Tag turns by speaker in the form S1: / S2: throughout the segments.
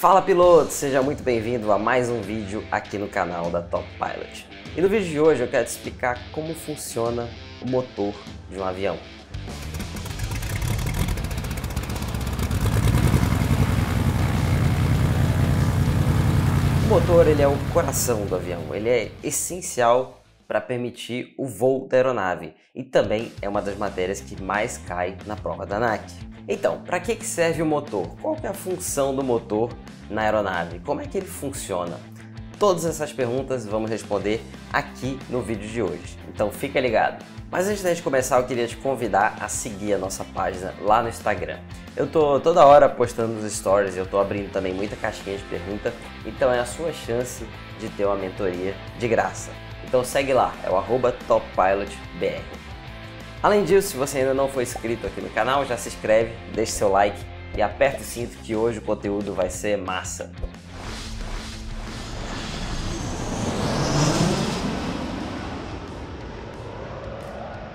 S1: Fala piloto, seja muito bem-vindo a mais um vídeo aqui no canal da Top Pilot. E no vídeo de hoje eu quero te explicar como funciona o motor de um avião. O motor ele é o coração do avião, ele é essencial para permitir o voo da aeronave e também é uma das matérias que mais cai na prova da ANAC. Então, para que serve o motor? Qual que é a função do motor na aeronave? Como é que ele funciona? Todas essas perguntas vamos responder aqui no vídeo de hoje, então fica ligado. Mas antes de começar eu queria te convidar a seguir a nossa página lá no Instagram. Eu tô toda hora postando nos stories, eu tô abrindo também muita caixinha de pergunta, então é a sua chance de ter uma mentoria de graça. Então segue lá, é o @toppilotbr. Além disso, se você ainda não for inscrito aqui no canal, já se inscreve, deixe seu like e aperta o cinto que hoje o conteúdo vai ser massa.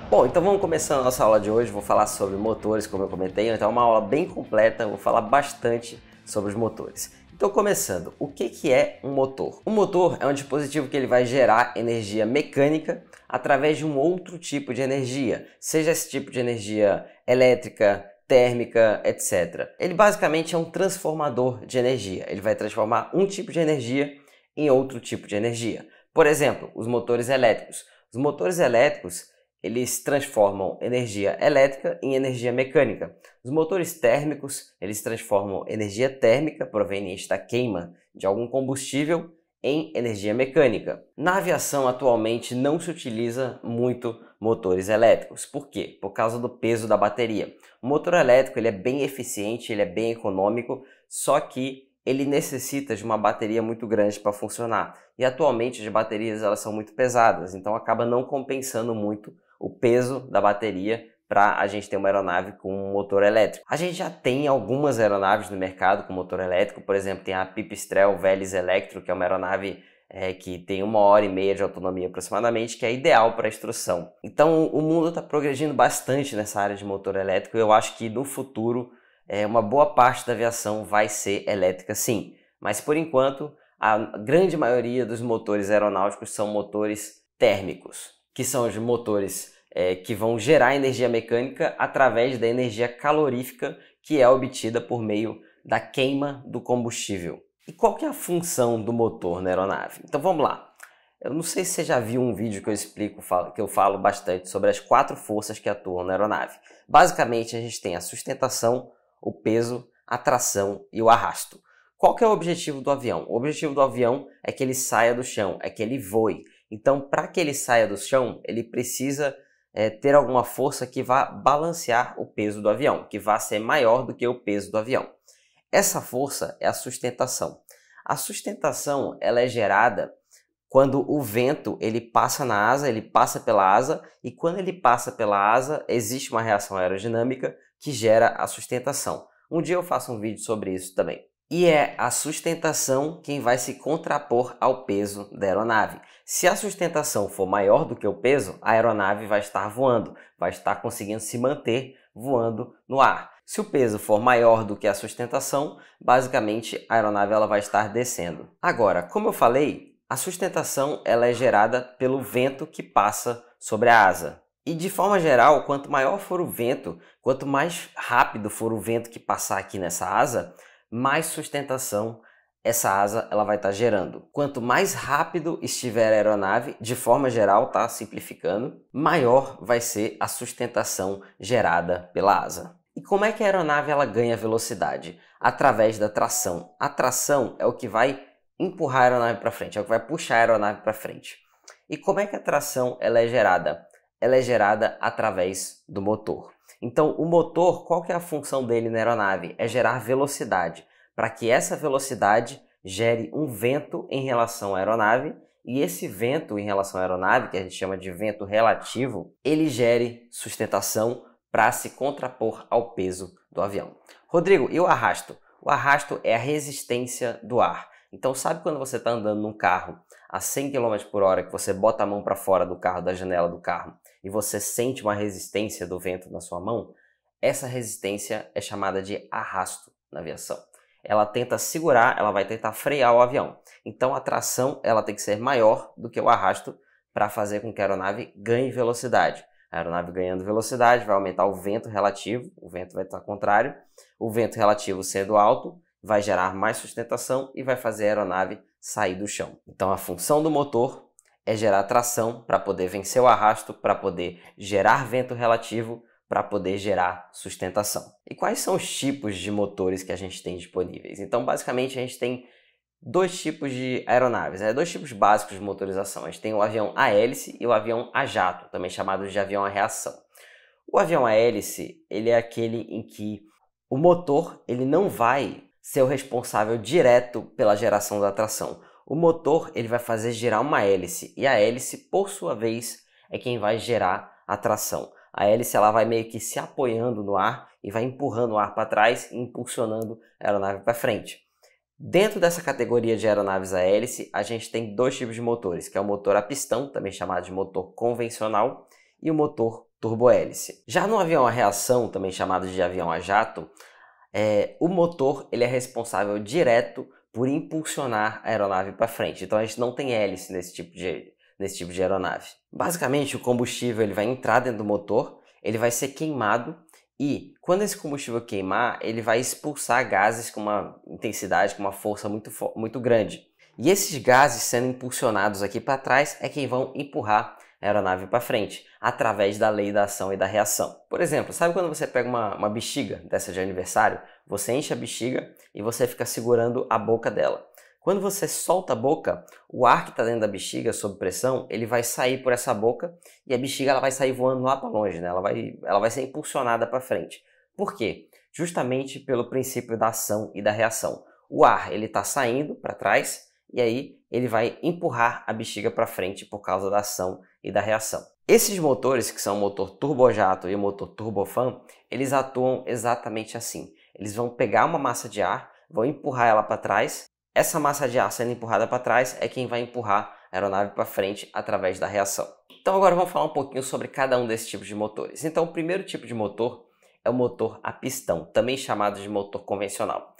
S1: Bom, então vamos começar a nossa aula de hoje. Vou falar sobre motores, como eu comentei, então é uma aula bem completa, vou falar bastante sobre os motores. Então começando, o que é um motor? Um motor é um dispositivo que ele vai gerar energia mecânica através de um outro tipo de energia, seja esse tipo de energia elétrica, térmica, etc. Ele basicamente é um transformador de energia, ele vai transformar um tipo de energia em outro tipo de energia. Por exemplo, os motores elétricos. Os motores elétricos eles transformam energia elétrica em energia mecânica. Os motores térmicos, eles transformam energia térmica proveniente da queima de algum combustível em energia mecânica. Na aviação, atualmente, não se utiliza muito motores elétricos. Por quê? Por causa do peso da bateria. O motor elétrico ele é bem eficiente, ele é bem econômico, só que ele necessita de uma bateria muito grande para funcionar. E atualmente as baterias elas são muito pesadas, então acaba não compensando muito o peso da bateria para a gente ter uma aeronave com um motor elétrico. A gente já tem algumas aeronaves no mercado com motor elétrico, por exemplo, tem a Pipistrel Velis Electro, que é uma aeronave que tem 1h30 de autonomia aproximadamente, que é ideal para instrução. Então o mundo está progredindo bastante nessa área de motor elétrico e eu acho que no futuro uma boa parte da aviação vai ser elétrica sim, mas por enquanto a grande maioria dos motores aeronáuticos são motores térmicos, que são os motores que vão gerar energia mecânica através da energia calorífica que é obtida por meio da queima do combustível. E qual que é a função do motor na aeronave? Então vamos lá. Eu não sei se você já viu um vídeo que eu explico, que eu falo bastante sobre as 4 forças que atuam na aeronave. Basicamente a gente tem a sustentação, o peso, a tração e o arrasto. Qual que é o objetivo do avião? O objetivo do avião é que ele saia do chão, é que ele voe. Então, para que ele saia do chão, ele precisa ter alguma força que vá balancear o peso do avião, que vá ser maior do que o peso do avião. Essa força é a sustentação. A sustentação ela é gerada quando o vento ele passa na asa, ele passa pela asa, e quando ele passa pela asa, existe uma reação aerodinâmica que gera a sustentação. Um dia eu faço um vídeo sobre isso também. E é a sustentação quem vai se contrapor ao peso da aeronave. Se a sustentação for maior do que o peso, a aeronave vai estar voando, vai estar conseguindo se manter voando no ar. Se o peso for maior do que a sustentação, basicamente a aeronave ela vai estar descendo. Agora, como eu falei, a sustentação ela é gerada pelo vento que passa sobre a asa. E de forma geral, quanto maior for o vento, quanto mais rápido for o vento que passar aqui nessa asa, mais sustentação essa asa ela vai estar gerando. Quanto mais rápido estiver a aeronave, de forma geral, tá simplificando, maior vai ser a sustentação gerada pela asa. E como é que a aeronave ela ganha velocidade? Através da tração. A tração é o que vai empurrar a aeronave para frente, é o que vai puxar a aeronave para frente. E como é que a tração ela é gerada? Ela é gerada através do motor. Então, o motor, qual que é a função dele na aeronave? É gerar velocidade, para que essa velocidade gere um vento em relação à aeronave, e esse vento em relação à aeronave, que a gente chama de vento relativo, ele gere sustentação para se contrapor ao peso do avião. Rodrigo, e o arrasto? O arrasto é a resistência do ar. Então, sabe quando você está andando num carro a 100 km por hora, que você bota a mão para fora do carro, da janela do carro, e você sente uma resistência do vento na sua mão? Essa resistência é chamada de arrasto na aviação. ela tenta segurar, ela vai tentar frear o avião. Então a tração ela tem que ser maior do que o arrasto para fazer com que a aeronave ganhe velocidade. A aeronave ganhando velocidade vai aumentar o vento relativo, o vento vai estar contrário, o vento relativo sendo alto vai gerar mais sustentação e vai fazer a aeronave sair do chão. Então a função do motor é gerar tração para poder vencer o arrasto, para poder gerar vento relativo, para poder gerar sustentação. E quais são os tipos de motores que a gente tem disponíveis? Então basicamente a gente tem dois tipos de aeronaves, dois tipos básicos de motorização. A gente tem o avião a hélice e o avião a jato, também chamado de avião a reação. O avião a hélice, ele é aquele em que o motor ele não vai ser o responsável direto pela geração da tração. O motor ele vai fazer girar uma hélice e a hélice, por sua vez, é quem vai gerar a tração. A hélice ela vai meio que se apoiando no ar e vai empurrando o ar para trás e impulsionando a aeronave para frente. Dentro dessa categoria de aeronaves a hélice, a gente tem dois tipos de motores, que é o motor a pistão, também chamado de motor convencional, e o motor turbohélice. Já no avião a reação, também chamado de avião a jato, o motor ele é responsável direto por impulsionar a aeronave para frente. Então a gente não tem hélice nesse tipo de aeronave. Basicamente o combustível ele vai entrar dentro do motor, ele vai ser queimado e quando esse combustível queimar, ele vai expulsar gases com uma intensidade, com uma força muito grande. E esses gases sendo impulsionados aqui para trás é quem vão empurrar a aeronave para frente, através da lei da ação e da reação. Por exemplo, sabe quando você pega uma bexiga dessa de aniversário, você enche a bexiga e você fica segurando a boca dela. Quando você solta a boca, o ar que está dentro da bexiga, sob pressão, ele vai sair por essa boca e a bexiga ela vai sair voando lá para longe, né? Ela vai ser impulsionada para frente. Por quê? Justamente pelo princípio da ação e da reação. O ar ele está saindo para trás e aí ele vai empurrar a bexiga para frente por causa da ação e da reação. Esses motores, que são o motor turbojato e o motor turbofan, eles atuam exatamente assim. Eles vão pegar uma massa de ar, vão empurrar ela para trás. Essa massa de ar sendo empurrada para trás é quem vai empurrar a aeronave para frente através da reação. Então agora vamos falar um pouquinho sobre cada um desses tipos de motores. Então o primeiro tipo de motor é o motor a pistão, também chamado de motor convencional.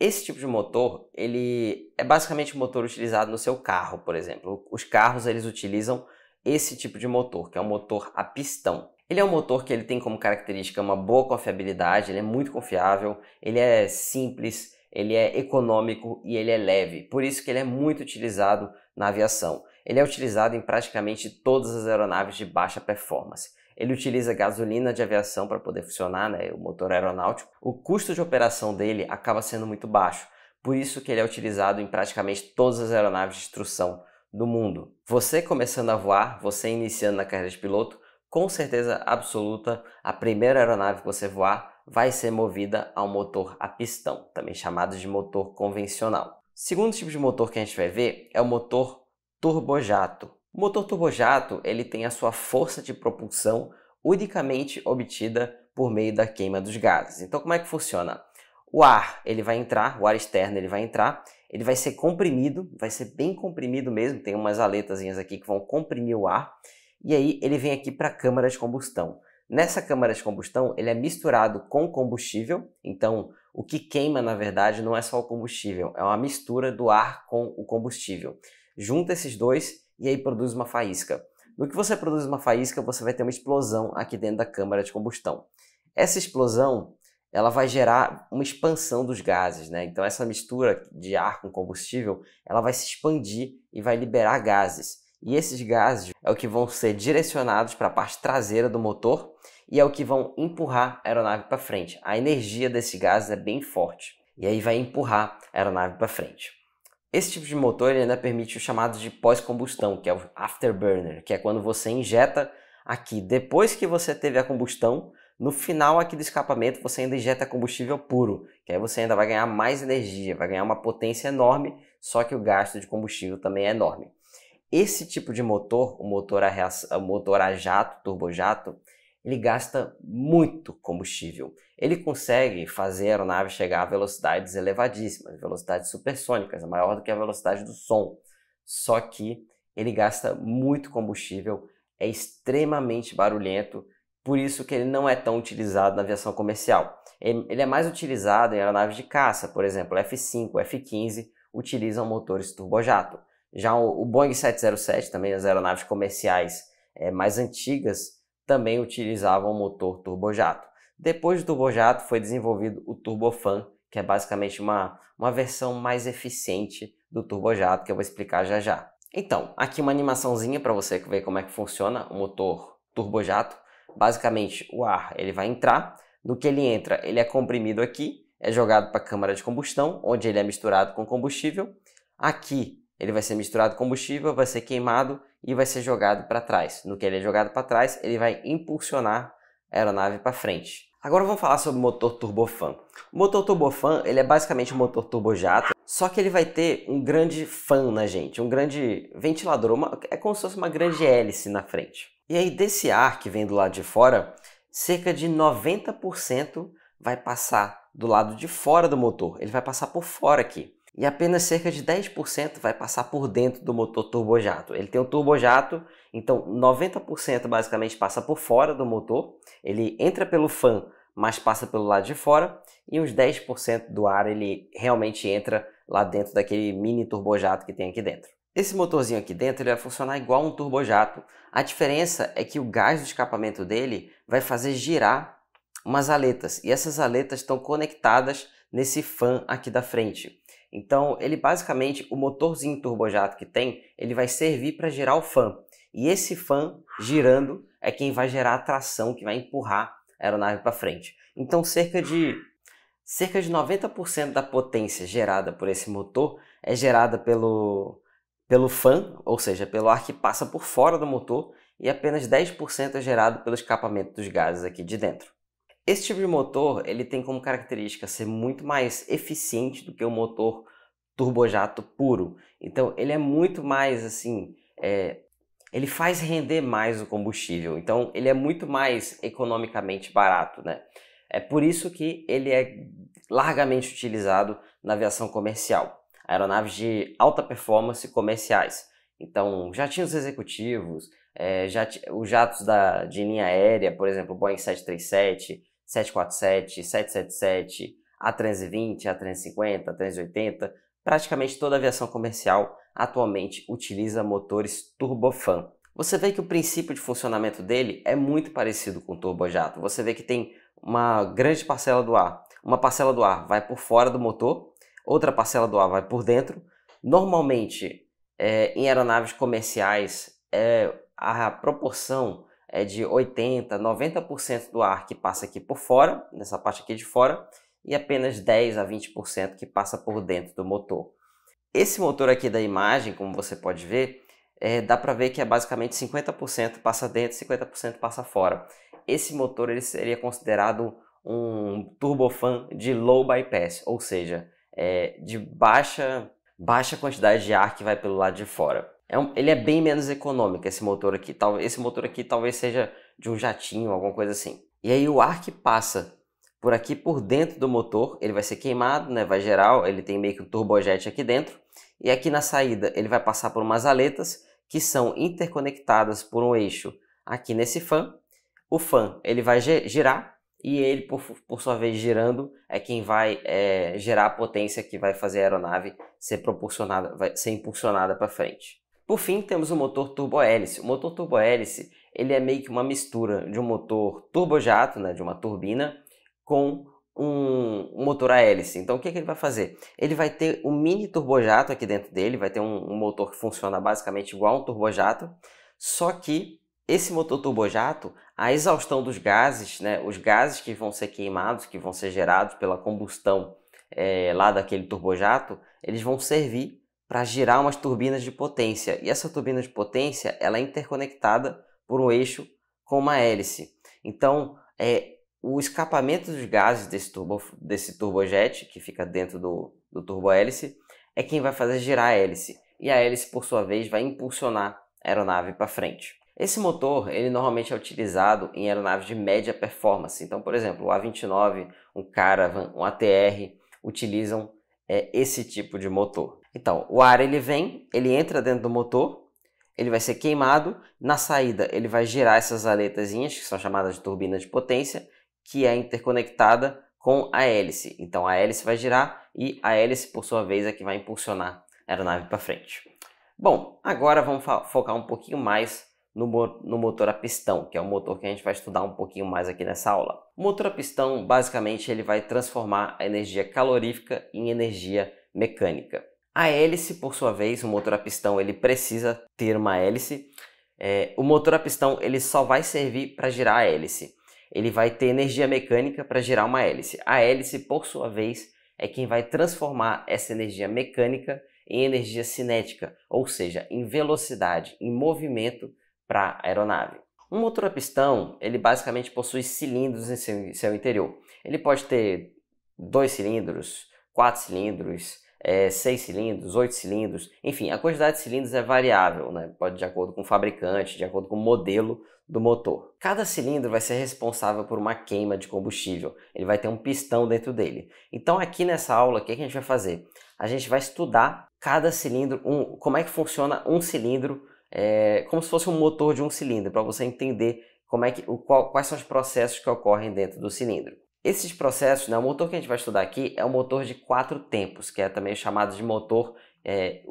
S1: Esse tipo de motor, ele é basicamente o motor utilizado no seu carro, por exemplo. Os carros eles utilizam esse tipo de motor, que é um motor a pistão. Ele é um motor que ele tem como característica uma boa confiabilidade, ele é muito confiável, ele é simples, ele é econômico e ele é leve. Por isso que ele é muito utilizado na aviação. Ele é utilizado em praticamente todas as aeronaves de baixa performance. Ele utiliza gasolina de aviação para poder funcionar, né, o motor aeronáutico. O custo de operação dele acaba sendo muito baixo, por isso que ele é utilizado em praticamente todas as aeronaves de instrução do mundo. Você começando a voar, você iniciando na carreira de piloto, com certeza absoluta, a primeira aeronave que você voar vai ser movida ao motor a pistão, também chamado de motor convencional. Segundo tipo de motor que a gente vai ver é o motor turbojato. O motor turbojato ele tem a sua força de propulsão unicamente obtida por meio da queima dos gases. Então como é que funciona? O ar ele vai entrar, o ar externo ele vai ser comprimido, vai ser bem comprimido mesmo, tem umas aletazinhas aqui que vão comprimir o ar, e aí ele vem aqui para a câmara de combustão. Nessa câmara de combustão ele é misturado com combustível, então o que queima na verdade não é só o combustível, é uma mistura do ar com o combustível. Junta esses dois e aí produz uma faísca. No que você produz uma faísca, você vai ter uma explosão aqui dentro da câmara de combustão. Essa explosão ela vai gerar uma expansão dos gases, né? Então essa mistura de ar com combustível, ela vai se expandir e vai liberar gases. E esses gases é o que vão ser direcionados para a parte traseira do motor e é o que vão empurrar a aeronave para frente. A energia desses gases é bem forte e aí vai empurrar a aeronave para frente. Esse tipo de motor ele ainda permite o chamado de pós-combustão, que é o afterburner, que é quando você injeta aqui, depois que você teve a combustão, no final aqui do escapamento você ainda injeta combustível puro, que aí você ainda vai ganhar mais energia, vai ganhar uma potência enorme, só que o gasto de combustível também é enorme. Esse tipo de motor, o motor a jato, turbojato, ele gasta muito combustível. Ele consegue fazer a aeronave chegar a velocidades elevadíssimas, velocidades supersônicas, maior do que a velocidade do som. Só que ele gasta muito combustível, é extremamente barulhento por isso que ele não é tão utilizado na aviação comercial. Ele é mais utilizado em aeronaves de caça, por exemplo, F-5, F-15 utilizam motores turbojato. Já o Boeing 707, também as aeronaves comerciais mais antigas, também utilizavam motor turbojato. Depois do turbojato foi desenvolvido o turbofan, que é basicamente uma versão mais eficiente do turbojato, que eu vou explicar já já. Então, aqui uma animaçãozinha para você ver como é que funciona o motor turbojato. Basicamente, o ar ele vai entrar, no que ele entra, ele é comprimido aqui, é jogado para a câmara de combustão, onde ele é misturado com combustível. Aqui ele vai ser misturado com combustível, vai ser queimado e vai ser jogado para trás. No que ele é jogado para trás, ele vai impulsionar a aeronave para frente. Agora vamos falar sobre o motor turbofan. O motor turbofan ele é basicamente um motor turbojato, só que ele vai ter um grande fan na gente, um grande ventilador, é como se fosse uma grande hélice na frente. E aí desse ar que vem do lado de fora, cerca de 90% vai passar do lado de fora do motor, ele vai passar por fora aqui. E apenas cerca de 10% vai passar por dentro do motor turbojato. Ele tem o turbojato, então 90% basicamente passa por fora do motor, ele entra pelo fan, mas passa pelo lado de fora, e uns 10% do ar ele realmente entra lá dentro daquele mini turbojato que tem aqui dentro. Esse motorzinho aqui dentro ele vai funcionar igual um turbojato, a diferença é que o gás do escapamento dele vai fazer girar umas aletas, e essas aletas estão conectadas nesse fan aqui da frente. Então, ele basicamente, o motorzinho turbojato que tem, ele vai servir para girar o fan. E esse fan girando é quem vai gerar a tração, que vai empurrar a aeronave para frente. Então, cerca de 90% da potência gerada por esse motor é gerada pelo fan, ou seja, pelo ar que passa por fora do motor, e apenas 10% é gerado pelo escapamento dos gases aqui de dentro. Esse tipo de motor ele tem como característica ser muito mais eficiente do que o motor turbojato puro. Então ele é muito mais assim, ele faz render mais o combustível. Então ele é muito mais economicamente barato, né? É por isso que ele é largamente utilizado na aviação comercial. Aeronaves de alta performance comerciais. Então jatinhos executivos, os jatos de linha aérea, por exemplo, Boeing 737, 747, 777, A320, A350, A380, praticamente toda a aviação comercial atualmente utiliza motores turbofan. Você vê que o princípio de funcionamento dele é muito parecido com o turbojato. Você vê que tem uma grande parcela do ar. Uma parcela do ar vai por fora do motor, outra parcela do ar vai por dentro. Normalmente, em aeronaves comerciais, a proporção é de 80%, 90% do ar que passa aqui por fora, nessa parte aqui de fora, e apenas 10% a 20% que passa por dentro do motor. Esse motor aqui da imagem, como você pode ver, dá para ver que é basicamente 50% passa dentro e 50% passa fora. Esse motor ele seria considerado um turbofan de low bypass, ou seja, de baixa quantidade de ar que vai pelo lado de fora. Ele é bem menos econômico, esse motor aqui. Esse motor aqui talvez seja de um jatinho, alguma coisa assim. E aí o ar que passa por aqui por dentro do motor, ele vai ser queimado, né? Vai gerar, ele tem meio que um turbojet aqui dentro. E aqui na saída ele vai passar por umas aletas que são interconectadas por um eixo aqui nesse fan. O fan ele vai girar e ele, por sua vez, girando, é quem vai gerar a potência que vai fazer a aeronave ser impulsionada para frente. Por fim, temos o motor turbohélice. O motor turbohélice ele é meio que uma mistura de um motor turbojato, né, de uma turbina, com um motor a hélice. Então o que ele vai fazer? Ele vai ter um mini turbojato aqui dentro dele, vai ter um motor que funciona basicamente igual a um turbojato, só que esse motor turbojato, a exaustão dos gases, né, os gases que vão ser queimados, que vão ser gerados pela combustão lá daquele turbojato, eles vão servir para girar umas turbinas de potência. E essa turbina de potência ela é interconectada por um eixo com uma hélice. Então, o escapamento dos gases desse turbojet, que fica dentro do turbohélice, é quem vai fazer girar a hélice. E a hélice, por sua vez, vai impulsionar a aeronave para frente. Esse motor, ele normalmente é utilizado em aeronaves de média performance. Então, por exemplo, o A-29, um Caravan, um ATR, utilizam esse tipo de motor. Então, o ar ele vem, ele entra dentro do motor, ele vai ser queimado, na saída ele vai girar essas aletazinhas, que são chamadas de turbina de potência, que é interconectada com a hélice. Então a hélice vai girar e a hélice, por sua vez, é que vai impulsionar a aeronave para frente. Bom, agora vamos focar um pouquinho mais no motor a pistão, que é o motor que a gente vai estudar um pouquinho mais aqui nessa aula. O motor a pistão, basicamente, ele vai transformar a energia calorífica em energia mecânica. A hélice, por sua vez, o motor a pistão, ele precisa ter uma hélice. O motor a pistão, ele só vai servir para girar a hélice. Ele vai ter energia mecânica para girar uma hélice. A hélice, por sua vez, é quem vai transformar essa energia mecânica em energia cinética, ou seja, em velocidade, em movimento para a aeronave. Um motor a pistão, ele basicamente possui cilindros em seu interior. Ele pode ter 2 cilindros, 4 cilindros, 6 cilindros, 8 cilindros, enfim, a quantidade de cilindros é variável, né? Pode de acordo com o fabricante, de acordo com o modelo do motor. Cada cilindro vai ser responsável por uma queima de combustível, ele vai ter um pistão dentro dele. Então aqui nessa aula, o que a gente vai fazer? A gente vai estudar cada cilindro, como é que funciona um cilindro, como se fosse um motor de um cilindro, para você entender quais são os processos que ocorrem dentro do cilindro. Esses processos, né, o motor que a gente vai estudar aqui é um motor de 4 tempos, que é também chamado de motor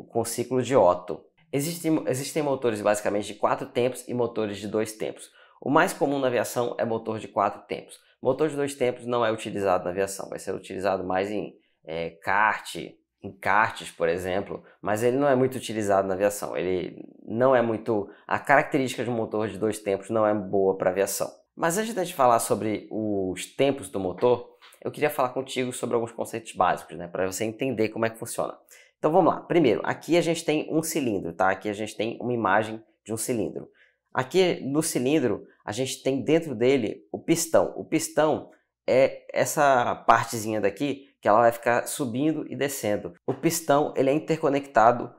S1: com ciclo de Otto. Existem motores basicamente de 4 tempos e motores de 2 tempos. O mais comum na aviação é motor de 4 tempos. Motor de 2 tempos não é utilizado na aviação, vai ser utilizado mais em karts, por exemplo, mas ele não é muito utilizado na aviação. A característica de um motor de 2 tempos não é boa para aviação. Mas antes de a gente falar sobre os tempos do motor, eu queria falar contigo sobre alguns conceitos básicos, né, para você entender como é que funciona. Então vamos lá. Primeiro, aqui a gente tem um cilindro, tá? Aqui a gente tem uma imagem de um cilindro. Aqui no cilindro, a gente tem dentro dele o pistão. O pistão é essa partezinha daqui que ela vai ficar subindo e descendo. O pistão ele é interconectado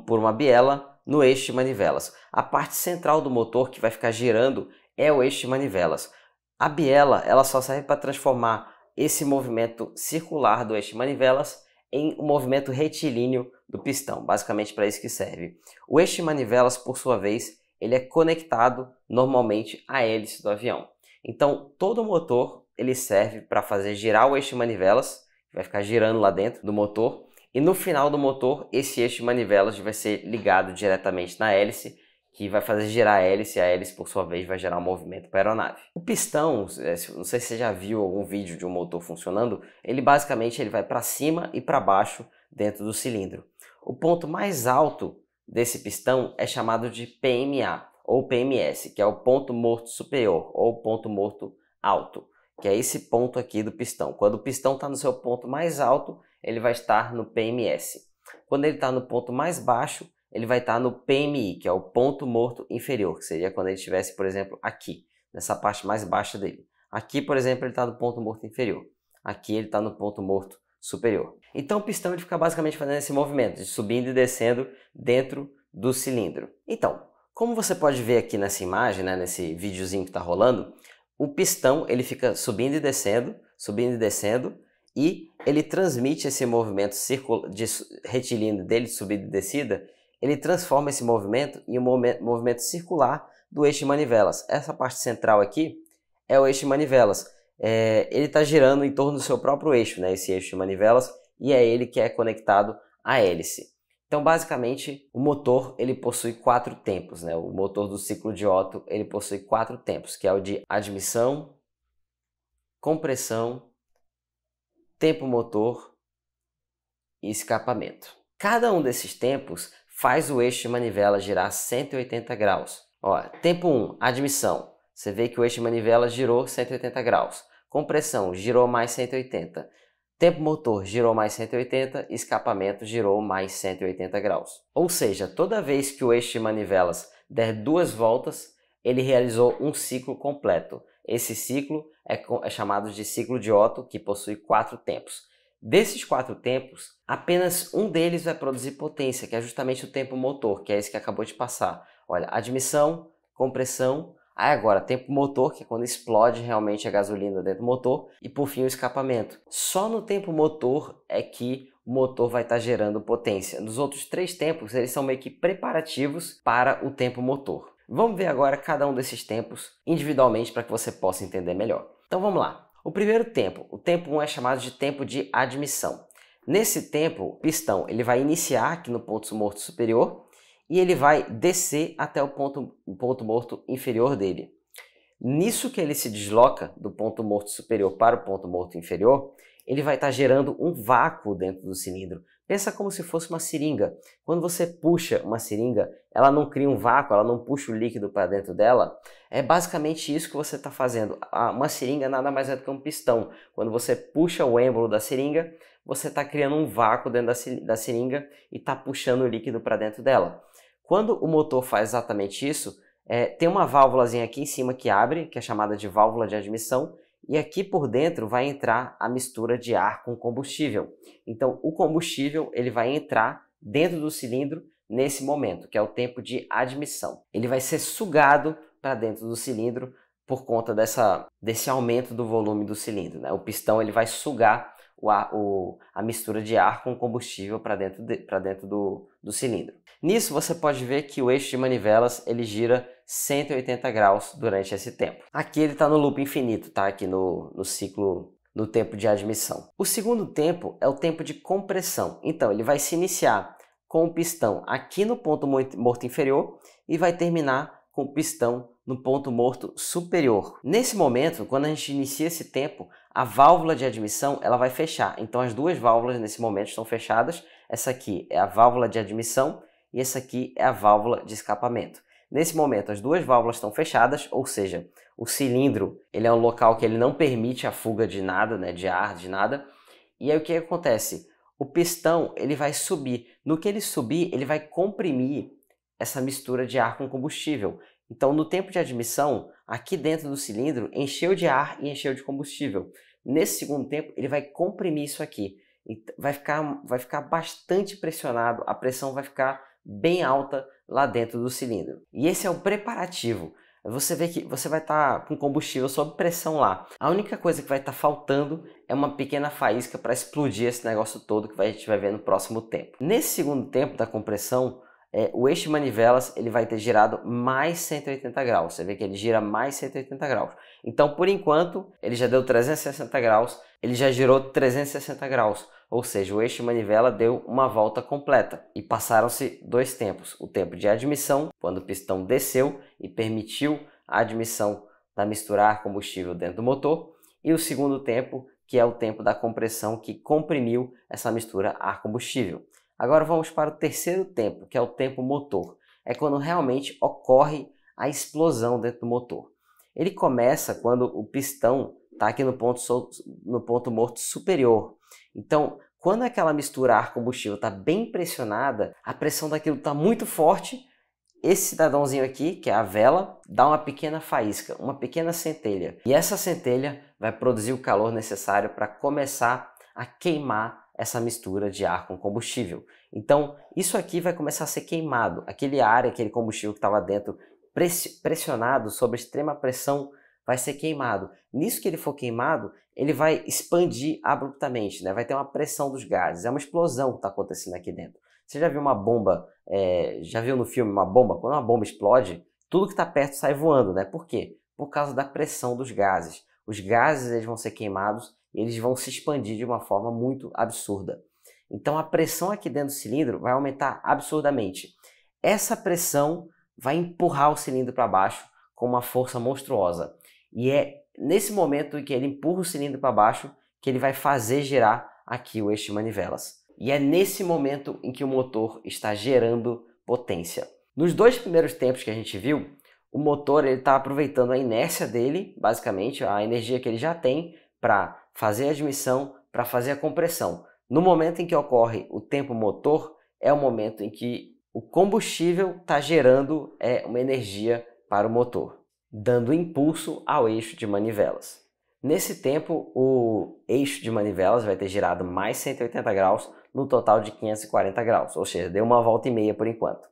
S1: por uma biela no eixo de manivelas. A parte central do motor que vai ficar girando é o eixo de manivelas. A biela ela só serve para transformar esse movimento circular do eixo de manivelas em um movimento retilíneo do pistão. Basicamente para isso que serve. O eixo de manivelas, por sua vez, ele é conectado normalmente à hélice do avião. Então todo motor ele serve para fazer girar o eixo de manivelas, que vai ficar girando lá dentro do motor, e no final do motor esse eixo de manivelas vai ser ligado diretamente na hélice, que vai fazer girar a hélice por sua vez vai gerar um movimento para a aeronave. O pistão, não sei se você já viu algum vídeo de um motor funcionando, ele basicamente vai para cima e para baixo dentro do cilindro. O ponto mais alto desse pistão é chamado de PMA ou PMS, que é o ponto morto superior ou ponto morto alto, que é esse ponto aqui do pistão. Quando o pistão está no seu ponto mais alto, ele vai estar no PMS. Quando ele está no ponto mais baixo, ele vai estar no PMI, que é o ponto morto inferior, que seria quando ele estivesse, por exemplo, aqui, nessa parte mais baixa dele. Aqui, por exemplo, ele está no ponto morto inferior. Aqui ele está no ponto morto superior. Então o pistão ele fica basicamente fazendo esse movimento, de subindo e descendo dentro do cilindro. Então, como você pode ver aqui nessa imagem, né, nesse videozinho que está rolando, o pistão ele fica subindo e descendo, e ele transmite esse movimento retilíneo dele, de subida e descida, ele transforma esse movimento em um movimento circular do eixo de manivelas. Essa parte central aqui é o eixo de manivelas. Ele está girando em torno do seu próprio eixo, né, esse eixo de manivelas, e é ele que é conectado à hélice. Então, basicamente, o motor ele possui 4 tempos, né? O motor do ciclo de Otto ele possui 4 tempos, que é o de admissão, compressão, tempo motor e escapamento. Cada um desses tempos faz o eixo de manivela girar 180 graus. Ó, tempo 1, admissão. Você vê que o eixo de manivela girou 180 graus. Compressão, girou mais 180. Tempo motor, girou mais 180. Escapamento, girou mais 180 graus. Ou seja, toda vez que o eixo de manivelas der 2 voltas, ele realizou um ciclo completo. Esse ciclo é chamado de ciclo de Otto, que possui 4 tempos. Desses 4 tempos, apenas um deles vai produzir potência, que é justamente o tempo motor, que é esse que acabou de passar. Olha, admissão, compressão, aí agora tempo motor, que é quando explode realmente a gasolina dentro do motor, e por fim o escapamento. Só no tempo motor é que o o motor vai estar gerando potência. Nos outros 3 tempos, eles são meio que preparativos para o tempo motor. Vamos ver agora cada um desses tempos individualmente para que você possa entender melhor. Então vamos lá. O primeiro tempo, o tempo 1 é chamado de tempo de admissão. Nesse tempo, o pistão ele vai iniciar aqui no ponto morto superior e ele vai descer até o ponto morto inferior dele. Nisso que ele se desloca do ponto morto superior para o ponto morto inferior, ele vai estar gerando um vácuo dentro do cilindro. Pensa como se fosse uma seringa. Quando você puxa uma seringa, ela não cria um vácuo, ela não puxa o líquido para dentro dela. É basicamente isso que você está fazendo. Uma seringa nada mais é do que um pistão. Quando você puxa o êmbolo da seringa, você está criando um vácuo dentro da seringa e está puxando o líquido para dentro dela. Quando o motor faz exatamente isso, tem uma válvulazinha aqui em cima que abre, que é chamada de válvula de admissão, e aqui por dentro vai entrar a mistura de ar com combustível. Então o combustível ele vai entrar dentro do cilindro nesse momento, que é o tempo de admissão. Ele vai ser sugado para dentro do cilindro por conta desse aumento do volume do cilindro, né? O pistão ele vai sugar a mistura de ar com combustível para dentro do cilindro. Nisso você pode ver que o eixo de manivelas ele gira 180 graus durante esse tempo. Aqui ele está no loop infinito, tá? Aqui no ciclo, no tempo de admissão. O segundo tempo é o tempo de compressão. Então ele vai se iniciar com o pistão aqui no ponto morto inferior e vai terminar com o pistão no ponto morto superior. Nesse momento, quando a gente inicia esse tempo, a válvula de admissão ela vai fechar. Então as duas válvulas nesse momento estão fechadas. Essa aqui é a válvula de admissão e essa aqui é a válvula de escapamento. Nesse momento as duas válvulas estão fechadas, ou seja, o cilindro ele é um local que ele não permite a fuga de nada, né, de ar, de nada. E aí o que acontece? O pistão ele vai subir. No que ele subir, ele vai comprimir essa mistura de ar com combustível. Então, no tempo de admissão, aqui dentro do cilindro, encheu de ar e encheu de combustível. Nesse segundo tempo, ele vai comprimir isso aqui. Vai ficar bastante pressionado, a pressão vai ficar bem alta lá dentro do cilindro. E esse é o preparativo. Você vê que você vai estar com combustível sob pressão lá. A única coisa que vai estar faltando é uma pequena faísca para explodir esse negócio todo que a gente vai ver no próximo tempo. Nesse segundo tempo da compressão, o eixo de manivelas ele vai ter girado mais 180 graus. Você vê que ele gira mais 180 graus. Então, por enquanto, ele já deu 360 graus, ele já girou 360 graus. Ou seja, o eixo de manivela deu uma volta completa. E passaram-se 2 tempos. O tempo de admissão, quando o pistão desceu e permitiu a admissão da misturar combustível dentro do motor. E o segundo tempo, que é o tempo da compressão, que comprimiu essa mistura ar-combustível. Agora vamos para o terceiro tempo, que é o tempo motor. É quando realmente ocorre a explosão dentro do motor. Ele começa quando o pistão está aqui no ponto morto superior. Então, quando aquela mistura ar-combustível está bem pressionada, a pressão daquilo está muito forte, esse cidadãozinho aqui, que é a vela, dá uma pequena faísca, uma pequena centelha. E essa centelha vai produzir o calor necessário para começar a queimar essa mistura de ar com combustível. Então, isso aqui vai começar a ser queimado. Aquele ar, aquele combustível que estava dentro, pressionado sob extrema pressão, vai ser queimado. Nisso que ele for queimado, ele vai expandir abruptamente, né? Vai ter uma pressão dos gases. É uma explosão que está acontecendo aqui dentro. Você já viu uma bomba, já viu no filme uma bomba? Quando uma bomba explode, tudo que está perto sai voando, né? Por quê? Por causa da pressão dos gases. Os gases eles vão ser queimados e eles vão se expandir de uma forma muito absurda. Então a pressão aqui dentro do cilindro vai aumentar absurdamente. Essa pressão vai empurrar o cilindro para baixo com uma força monstruosa. E é nesse momento em que ele empurra o cilindro para baixo que ele vai fazer girar aqui o eixo de manivelas. E é nesse momento em que o motor está gerando potência. Nos 2 primeiros tempos que a gente viu, o motor está aproveitando a inércia dele, basicamente, a energia que ele já tem para fazer a admissão, para fazer a compressão. No momento em que ocorre o tempo motor, é o momento em que o combustível está gerando uma energia para o motor, dando impulso ao eixo de manivelas. Nesse tempo, o eixo de manivelas vai ter girado mais 180 graus, no total de 540 graus, ou seja, deu uma volta e meia por enquanto.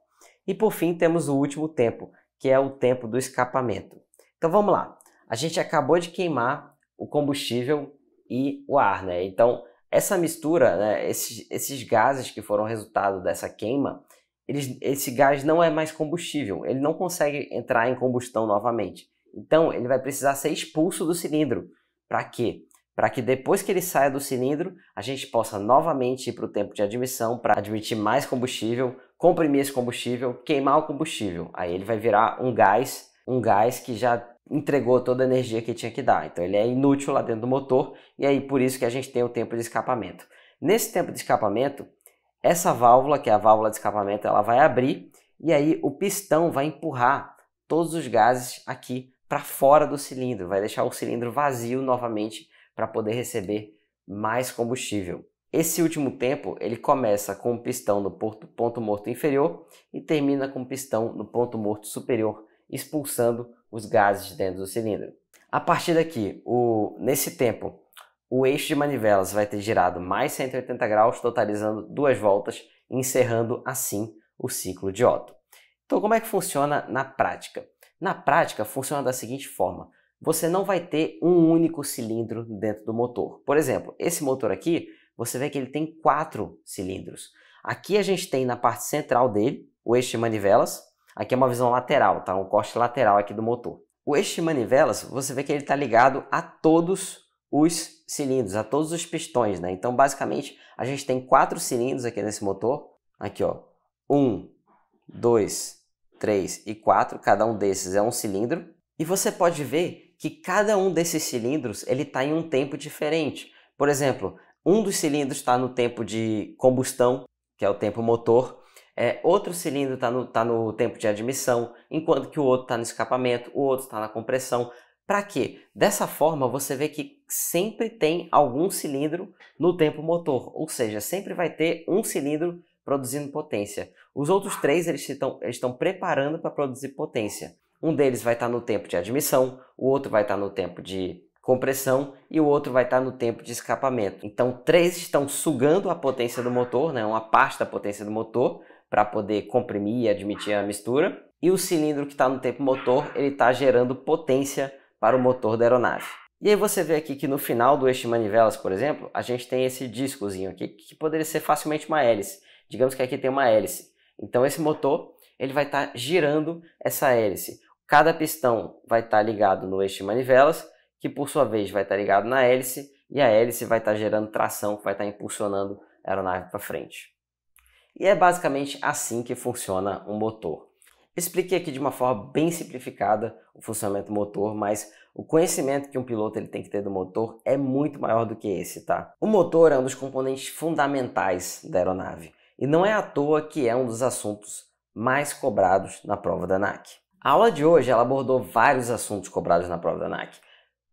S1: E por fim temos o último tempo, que é o tempo do escapamento. Então vamos lá, a gente acabou de queimar o combustível e o ar, né? Então Essa mistura, né, esses gases que foram resultado dessa queima, esse gás não é mais combustível, ele não consegue entrar em combustão novamente. Então ele vai precisar ser expulso do cilindro. Para quê? Para que depois que ele saia do cilindro, a gente possa novamente ir para o tempo de admissão para admitir mais combustível, comprimir esse combustível, queimar o combustível. Aí ele vai virar um gás que já entregou toda a energia que tinha que dar. Então ele é inútil lá dentro do motor e aí por isso que a gente tem o tempo de escapamento. Nesse tempo de escapamento, essa válvula, que é a válvula de escapamento, ela vai abrir e aí o pistão vai empurrar todos os gases aqui para fora do cilindro, vai deixar o cilindro vazio novamente para poder receber mais combustível. Esse último tempo ele começa com o pistão no ponto morto inferior e termina com o pistão no ponto morto superior, expulsando os gases de dentro do cilindro. A partir daqui, nesse tempo, o eixo de manivelas vai ter girado mais 180 graus, totalizando 2 voltas, encerrando assim o ciclo de Otto. Então, como é que funciona na prática? Na prática, funciona da seguinte forma. Você não vai ter um único cilindro dentro do motor. Por exemplo, esse motor aqui, você vê que ele tem 4 cilindros. Aqui a gente tem na parte central dele, o eixo de manivelas. Aqui é uma visão lateral, tá? Um corte lateral aqui do motor. O eixo de manivelas, você vê que ele está ligado a todos os cilindros, a todos os pistões, né? Então, basicamente, a gente tem 4 cilindros aqui nesse motor. Aqui, ó. 1, 2, 3 e 4. Cada um desses é um cilindro. E você pode ver que cada um desses cilindros ele está em um tempo diferente. Por exemplo, um dos cilindros está no tempo de combustão, que é o tempo motor. Outro cilindro está no tempo de admissão, enquanto que o outro está no escapamento, o outro está na compressão. Para quê? Dessa forma você vê que sempre tem algum cilindro no tempo motor, ou seja, sempre vai ter um cilindro produzindo potência. Os outros 3 eles estão preparando para produzir potência. Um deles vai estar no tempo de admissão, o outro vai estar no tempo de compressão e o outro vai estar no tempo de escapamento. Então 3 estão sugando a potência do motor, né, uma parte da potência do motor, para poder comprimir e admitir a mistura. E o cilindro que está no tempo motor, ele está gerando potência para o motor da aeronave. E aí você vê aqui que no final do eixo de manivelas, por exemplo, a gente tem esse discozinho aqui, que poderia ser facilmente uma hélice. Digamos que aqui tem uma hélice. Então esse motor ele vai estar girando essa hélice. Cada pistão vai estar ligado no eixo de manivelas, que por sua vez vai estar ligado na hélice, e a hélice vai estar gerando tração, que vai estar impulsionando a aeronave para frente. E é basicamente assim que funciona um motor. Expliquei aqui de uma forma bem simplificada o funcionamento do motor, mas o conhecimento que um piloto ele tem que ter do motor é muito maior do que esse, tá? O motor é um dos componentes fundamentais da aeronave e não é à toa que é um dos assuntos mais cobrados na prova da ANAC. A aula de hoje ela abordou vários assuntos cobrados na prova da ANAC,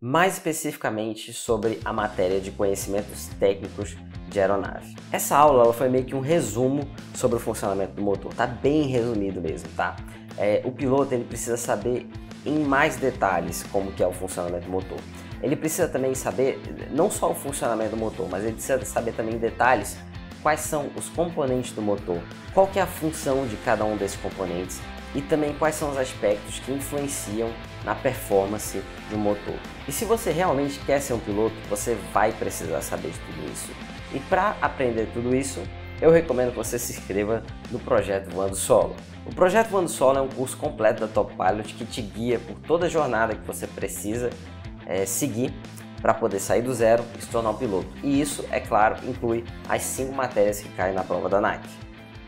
S1: mais especificamente sobre a matéria de conhecimentos técnicos de aeronave. Essa aula ela foi meio que um resumo sobre o funcionamento do motor, tá bem resumido mesmo, tá? O piloto ele precisa saber em mais detalhes como que é o funcionamento do motor. Ele precisa também saber não só o funcionamento do motor, mas ele precisa saber também em detalhes quais são os componentes do motor, qual que é a função de cada um desses componentes e também quais são os aspectos que influenciam na performance de um motor. E se você realmente quer ser um piloto, você vai precisar saber de tudo isso. E para aprender tudo isso, eu recomendo que você se inscreva no Projeto Voando Solo. O Projeto Voando Solo é um curso completo da Top Pilot que te guia por toda a jornada que você precisa seguir para poder sair do zero e se tornar um piloto. E isso, é claro, inclui as 5 matérias que caem na prova da ANAC.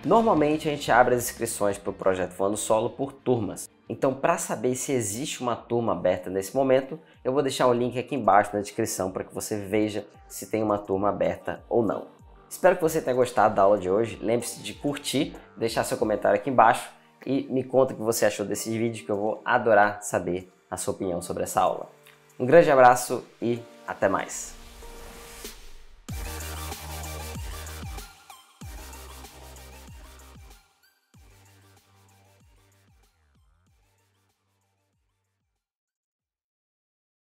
S1: Normalmente a gente abre as inscrições para o Projeto Voando Solo por turmas. Então, para saber se existe uma turma aberta nesse momento, eu vou deixar o link aqui embaixo na descrição para que você veja se tem uma turma aberta ou não. Espero que você tenha gostado da aula de hoje. Lembre-se de curtir, deixar seu comentário aqui embaixo e me conta o que você achou desse vídeo, que eu vou adorar saber a sua opinião sobre essa aula. Um grande abraço e até mais!